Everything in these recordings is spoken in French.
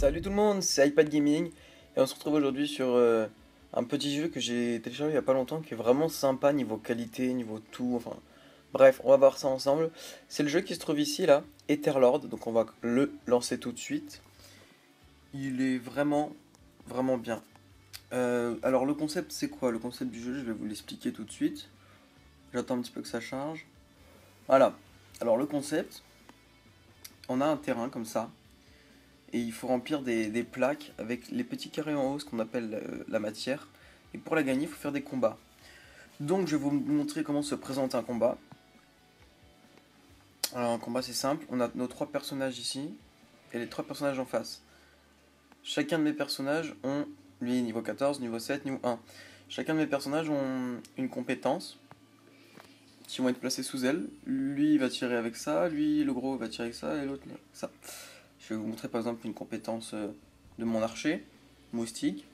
Salut tout le monde, c'est iPad Gaming et on se retrouve aujourd'hui sur un petit jeu que j'ai téléchargé il y a pas longtemps qui est vraiment sympa niveau qualité, niveau tout, enfin bref, on va voir ça ensemble. C'est le jeu qui se trouve ici là, Etherlord, donc on va le lancer tout de suite. Il est vraiment bien. Alors le concept c'est quoi? Le concept du jeu, je vais vous l'expliquer tout de suite. J'attends un petit peu que ça charge. Voilà, alors le concept, on a un terrain comme ça. Et il faut remplir des plaques avec les petits carrés en haut, ce qu'on appelle la matière. Et pour la gagner, il faut faire des combats. Donc je vais vous montrer comment se présente un combat. Alors un combat c'est simple, on a nos trois personnages ici et les trois personnages en face. Chacun de mes personnages ont, lui niveau 14, niveau 7, niveau 1. Chacun de mes personnages ont une compétence qui vont être placées sous elle. Lui il va tirer avec ça, lui le gros va tirer avec ça et l'autre avec ça. Je vais vous montrer par exemple une compétence de mon archer, moustique.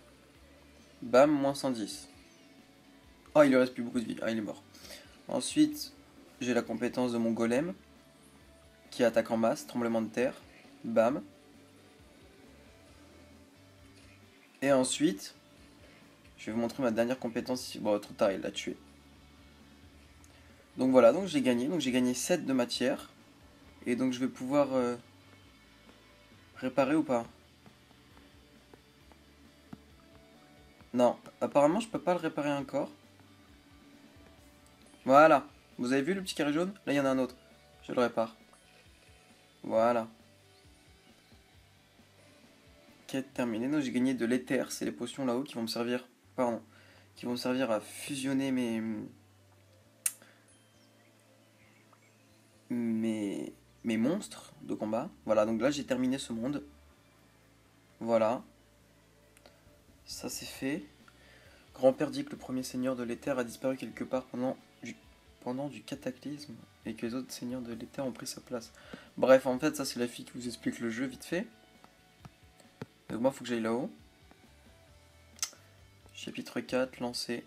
Bam, moins 110. Oh, il lui reste plus beaucoup de vie. Ah, il est mort. Ensuite, j'ai la compétence de mon golem, qui attaque en masse, tremblement de terre. Bam. Et ensuite, je vais vous montrer ma dernière compétence ici. Bon, trop tard, il l'a tué. Donc voilà, donc j'ai gagné. Donc j'ai gagné 7 de matière. Et donc je vais pouvoir réparer ou pas? Non, apparemment je peux pas le réparer encore. Voilà. Vous avez vu le petit carré jaune? Là, il y en a un autre. Je le répare. Voilà. Quête terminée. Donc j'ai gagné de l'éther, c'est les potions là-haut qui vont me servir. Pardon. Qui vont me servir à fusionner mes, mes monstres de combat. Voilà, donc là j'ai terminé ce monde. Voilà. Ça c'est fait. Grand-père dit que le premier seigneur de l'éther a disparu quelque part pendant du cataclysme et que les autres seigneurs de l'éther ont pris sa place. Bref, en fait, ça c'est la fille qui vous explique le jeu vite fait. Donc moi, il faut que j'aille là-haut. Chapitre 4, lancé.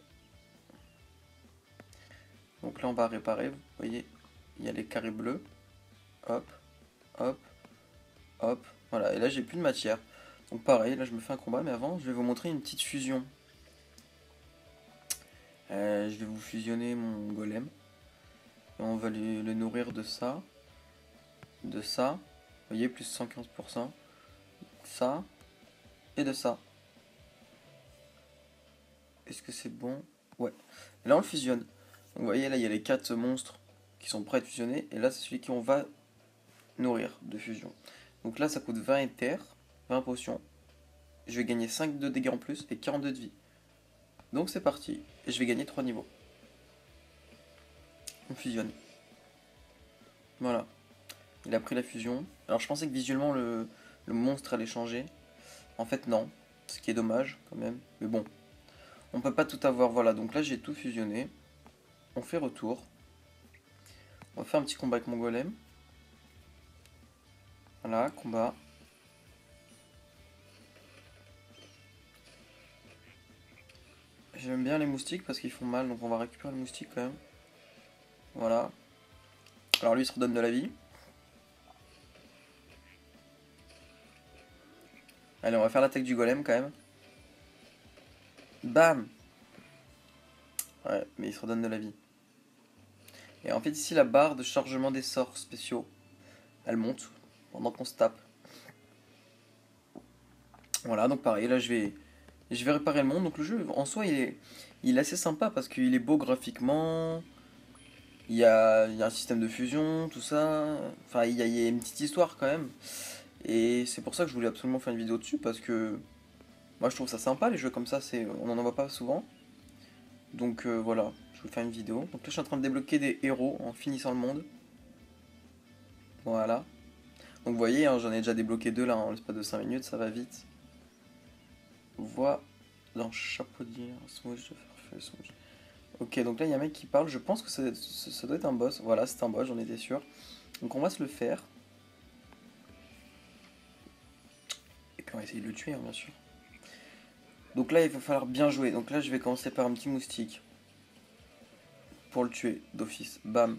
Donc là, on va réparer. Vous voyez, il y a les carrés bleus. Hop, hop, hop. Voilà, et là, j'ai plus de matière. Donc pareil, là, je me fais un combat, mais avant, je vais vous montrer une petite fusion. Je vais vous fusionner mon golem. Et on va le nourrir de ça. De ça. Vous voyez, plus 115%. Ça. Et de ça. Est-ce que c'est bon? Ouais. Et là, on le fusionne. Donc, vous voyez, là, il y a les 4 monstres qui sont prêts à être fusionnés. Et là, c'est celui qu'on va nourrir de fusion. Donc là, ça coûte 20 éthers, 20 potions. Je vais gagner 5 de dégâts en plus et 42 de vie. Donc c'est parti. Et je vais gagner 3 niveaux. On fusionne. Voilà. Il a pris la fusion. Alors je pensais que visuellement le monstre allait changer. En fait non. Ce qui est dommage quand même. Mais bon. On peut pas tout avoir. Voilà. Donc là j'ai tout fusionné. On fait retour. On va faire un petit combat avec mon golem. Voilà. Combat. J'aime bien les moustiques parce qu'ils font mal. Donc on va récupérer le moustique quand même. Voilà. Alors lui il se redonne de la vie. Allez, on va faire l'attaque du golem quand même. Bam! Ouais, mais il se redonne de la vie. Et en fait, ici, la barre de chargement des sorts spéciaux, elle monte pendant qu'on se tape. Voilà, donc pareil, là, je vais réparer le monde. Donc le jeu, en soi, il est assez sympa parce qu'il est beau graphiquement. Il y a un système de fusion, tout ça. Enfin, il y a une petite histoire quand même. Et c'est pour ça que je voulais absolument faire une vidéo dessus parce que moi, je trouve ça sympa, les jeux comme ça. On n'en voit pas souvent. Donc voilà, je vais faire une vidéo. Donc là, je suis en train de débloquer des héros en finissant le monde. Voilà. Donc vous voyez, hein, j'en ai déjà débloqué deux là en l'espace de 5 minutes, ça va vite. Voix dans Chapaudier, smooch de farfelu, smooch. Ok, donc là il y a un mec qui parle, je pense que ça doit être un boss. Voilà, c'est un boss, j'en étais sûr. Donc on va se le faire. Et puis on va essayer de le tuer, hein, bien sûr. Donc là il va falloir bien jouer. Donc là je vais commencer par un petit moustique. Pour le tuer d'office. Bam.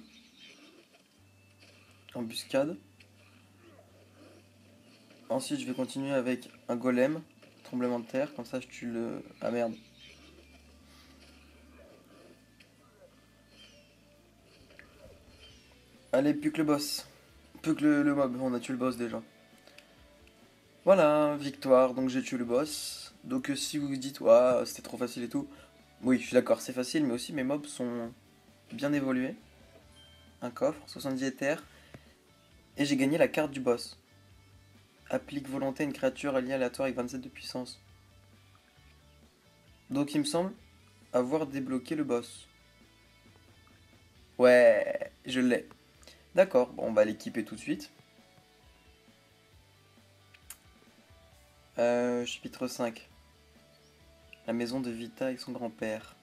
Embuscade. Ensuite, je vais continuer avec un golem, tremblement de terre, comme ça je tue le... Ah merde. Allez, plus que le boss. Plus que le mob, on a tué le boss déjà. Voilà, victoire, donc j'ai tué le boss. Donc si vous vous dites, ouais, c'était trop facile et tout. Oui, je suis d'accord, c'est facile, mais aussi mes mobs sont bien évolués. Un coffre, 70 éthers. Et j'ai gagné la carte du boss. Applique volonté à une créature alliée aléatoire avec 27 de puissance. Donc il me semble avoir débloqué le boss. Ouais, je l'ai. D'accord, bon, on va l'équiper tout de suite. Chapitre 5. La maison de Vita avec son grand-père.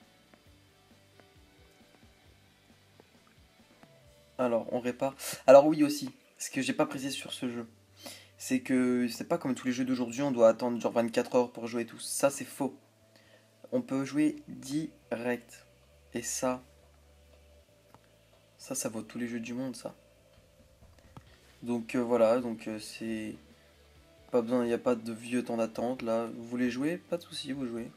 Alors, on répare. Alors oui aussi, ce que j'ai pas précisé sur ce jeu, c'est que c'est pas comme tous les jeux d'aujourd'hui, on doit attendre genre 24 heures pour jouer et tout. Ça, c'est faux. On peut jouer direct. Et ça vaut tous les jeux du monde, ça. Donc voilà, donc c'est... Pas besoin, il n'y a pas de vieux temps d'attente, là. Vous voulez jouer? Pas de souci, vous jouez.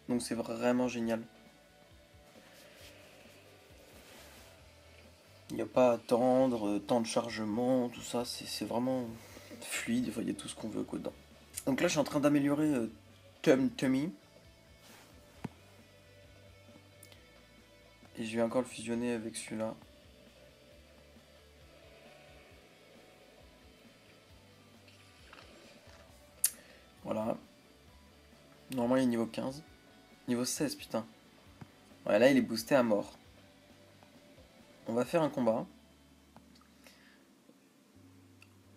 Donc c'est vraiment génial. Il n'y a pas à attendre, temps de chargement, tout ça, c'est vraiment fluide, enfin, il y a tout ce qu'on veut quoi dedans. Donc là, je suis en train d'améliorer Tummy. Et je vais encore le fusionner avec celui-là. Voilà. Normalement, il est niveau 15. Niveau 16, putain. Ouais, là, il est boosté à mort. On va faire un combat.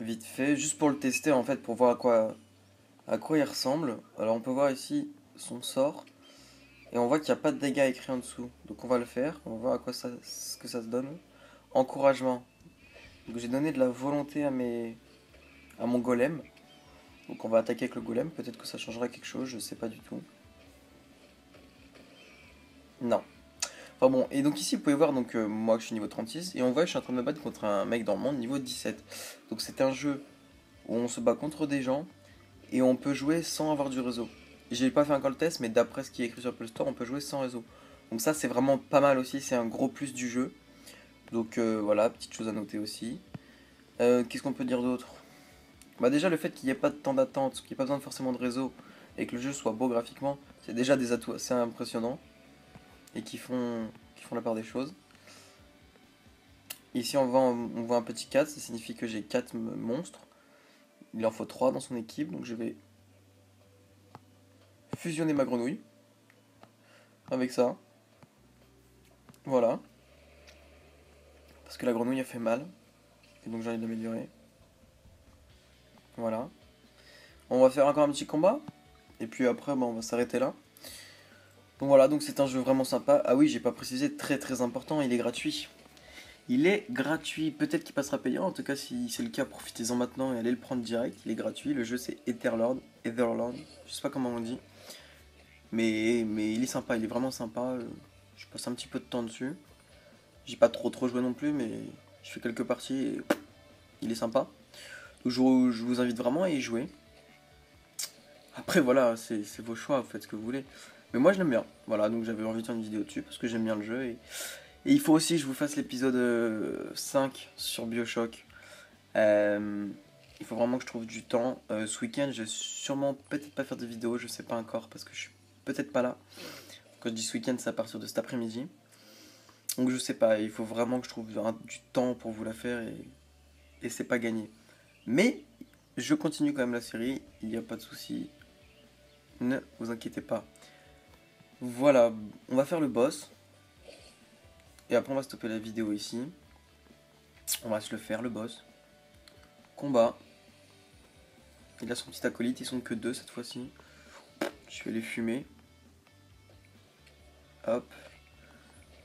Vite fait, juste pour le tester, en fait, pour voir à quoi il ressemble. Alors, on peut voir ici son sort. Et on voit qu'il n'y a pas de dégâts écrits en dessous. Donc, on va le faire. On va voir à quoi ce que ça se donne. Encouragement. Donc, j'ai donné de la volonté à mon golem. Donc, on va attaquer avec le golem. Peut-être que ça changera quelque chose, je sais pas du tout. Non. Enfin bon, et donc ici vous pouvez voir donc moi je suis niveau 36 et on voit que je suis en train de me battre contre un mec dans le monde niveau 17. Donc c'est un jeu où on se bat contre des gens et on peut jouer sans avoir du réseau. J'ai pas fait encore le test mais d'après ce qui est écrit sur Apple Store on peut jouer sans réseau. Donc ça c'est vraiment pas mal aussi, c'est un gros plus du jeu. Donc voilà, petite chose à noter aussi. Qu'est-ce qu'on peut dire d'autre? Bah déjà le fait qu'il n'y ait pas de temps d'attente, qu'il n'y ait pas besoin forcément de réseau et que le jeu soit beau graphiquement, c'est déjà des atouts assez impressionnants et qui font la part des choses. Ici on voit un petit 4, ça signifie que j'ai 4 monstres. Il en faut 3 dans son équipe, donc je vais fusionner ma grenouille avec ça. Voilà. Parce que la grenouille a fait mal. Et donc j'ai envie de l'améliorer. Voilà. On va faire encore un petit combat. Et puis après on va s'arrêter là. Donc voilà, donc c'est un jeu vraiment sympa. Ah oui, j'ai pas précisé, très très important, il est gratuit. Il est gratuit, peut-être qu'il passera payant, en tout cas si c'est le cas, profitez-en maintenant et allez le prendre direct, il est gratuit, le jeu c'est Etherlord, je sais pas comment on dit, mais il est sympa, il est vraiment sympa, je passe un petit peu de temps dessus, j'ai pas trop joué non plus, mais je fais quelques parties et il est sympa, donc je vous invite vraiment à y jouer. Après voilà, c'est vos choix, vous faites ce que vous voulez, mais moi je l'aime bien, voilà, donc j'avais envie de faire une vidéo dessus parce que j'aime bien le jeu et il faut aussi que je vous fasse l'épisode 5 sur BioShock. Il faut vraiment que je trouve du temps. Ce week-end, je vais sûrement peut-être pas faire de vidéo, je sais pas encore parce que je suis peut-être pas là. Quand je dis ce week-end, c'est à partir de cet après-midi. Donc je sais pas, il faut vraiment que je trouve du temps pour vous la faire et c'est pas gagné. Mais je continue quand même la série, il n'y a pas de souci. Ne vous inquiétez pas. Voilà, on va faire le boss. Et après on va stopper la vidéo ici. On va se le faire, le boss. Combat. Il a son petit acolyte, ils sont que 2 cette fois-ci. Je vais les fumer. Hop.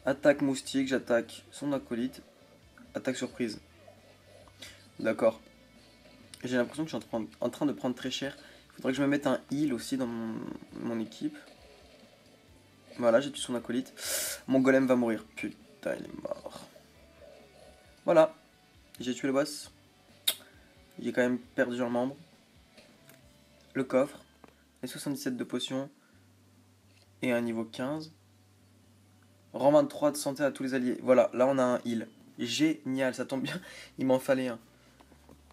Attaque moustique, j'attaque son acolyte. Attaque surprise. D'accord. J'ai l'impression que je suis en train de prendre très cher. Il faudrait que je me mette un heal aussi dans mon équipe. Voilà, j'ai tué son acolyte. Mon golem va mourir. Putain, il est mort. Voilà. J'ai tué le boss. J'ai quand même perdu un membre. Le coffre. Les 77 de potions. Et un niveau 15. Rang 23 de santé à tous les alliés. Voilà, là on a un heal. Génial, ça tombe bien. Il m'en fallait un.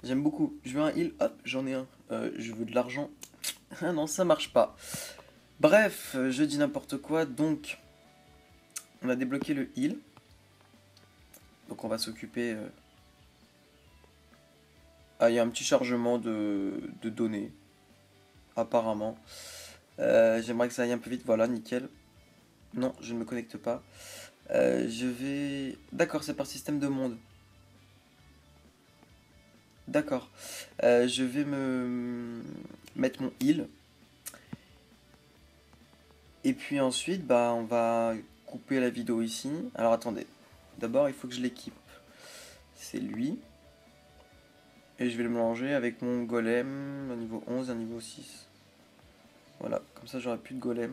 J'aime beaucoup. Je veux un heal. Hop, j'en ai un. Je veux de l'argent. Ah non, ça marche pas. Bref, je dis n'importe quoi. Donc, on a débloqué le heal. Donc on va s'occuper... Ah, il y a un petit chargement de données. Apparemment. J'aimerais que ça aille un peu vite. Voilà, nickel. Non, je ne me connecte pas. Je vais... D'accord, c'est par système de monde. D'accord. Je vais me mettre mon heal. Et puis ensuite, bah, on va couper la vidéo ici. Alors attendez. D'abord, il faut que je l'équipe. C'est lui. Et je vais le mélanger avec mon golem, un niveau 11 et un niveau 6. Voilà, comme ça j'aurai plus de golem.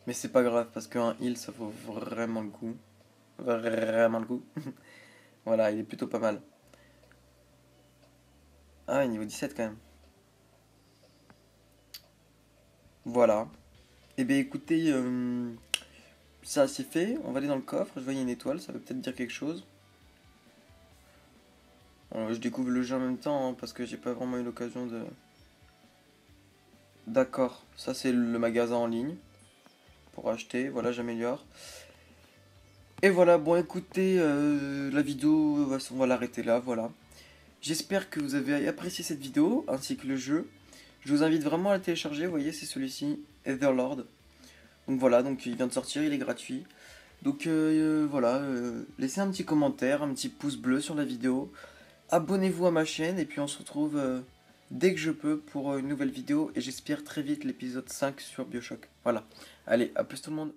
Mais c'est pas grave, parce qu'un heal, ça vaut vraiment le coup. Vraiment le coup. Voilà, il est plutôt pas mal. Ah, niveau 17 quand même. Voilà. Et bien écoutez, ça c'est fait. On va aller dans le coffre. Je vois il y a une étoile, ça veut peut-être dire quelque chose. Je découvre le jeu en même temps, hein, parce que j'ai pas vraiment eu l'occasion de... D'accord, ça c'est le magasin en ligne. Pour acheter, voilà, j'améliore. Et voilà, bon écoutez, la vidéo, on va l'arrêter là, voilà. J'espère que vous avez apprécié cette vidéo, ainsi que le jeu. Je vous invite vraiment à le télécharger, vous voyez, c'est celui-ci, Etherlord. Donc voilà, donc il vient de sortir, il est gratuit. Donc voilà, laissez un petit commentaire, un petit pouce bleu sur la vidéo. Abonnez-vous à ma chaîne, et puis on se retrouve dès que je peux pour une nouvelle vidéo. Et j'espère très vite l'épisode 5 sur BioShock. Voilà, allez, à plus tout le monde.